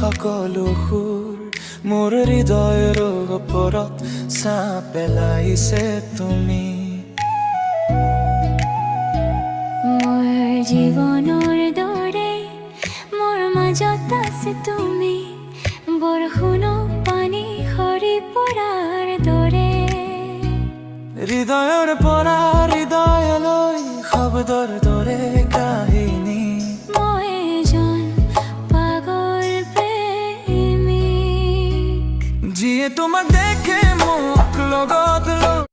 সকলো সুৰ মোৰ হৃদয়ৰ ওপৰত ছাঁ পেলাইছে তুমি। মোৰ জীৱনৰ দৰে মোৰ মাজত আছে তুমি, বৰষুণৰ পানী সৰি পৰাৰ দৰে। হৃদয়ৰ পৰা হৃদয়লৈ শব্দৰ দৰে কাহিনী। মই এজন পাগল প্ৰেমিক, যিয়ে তোমাক দেখে মোক লগত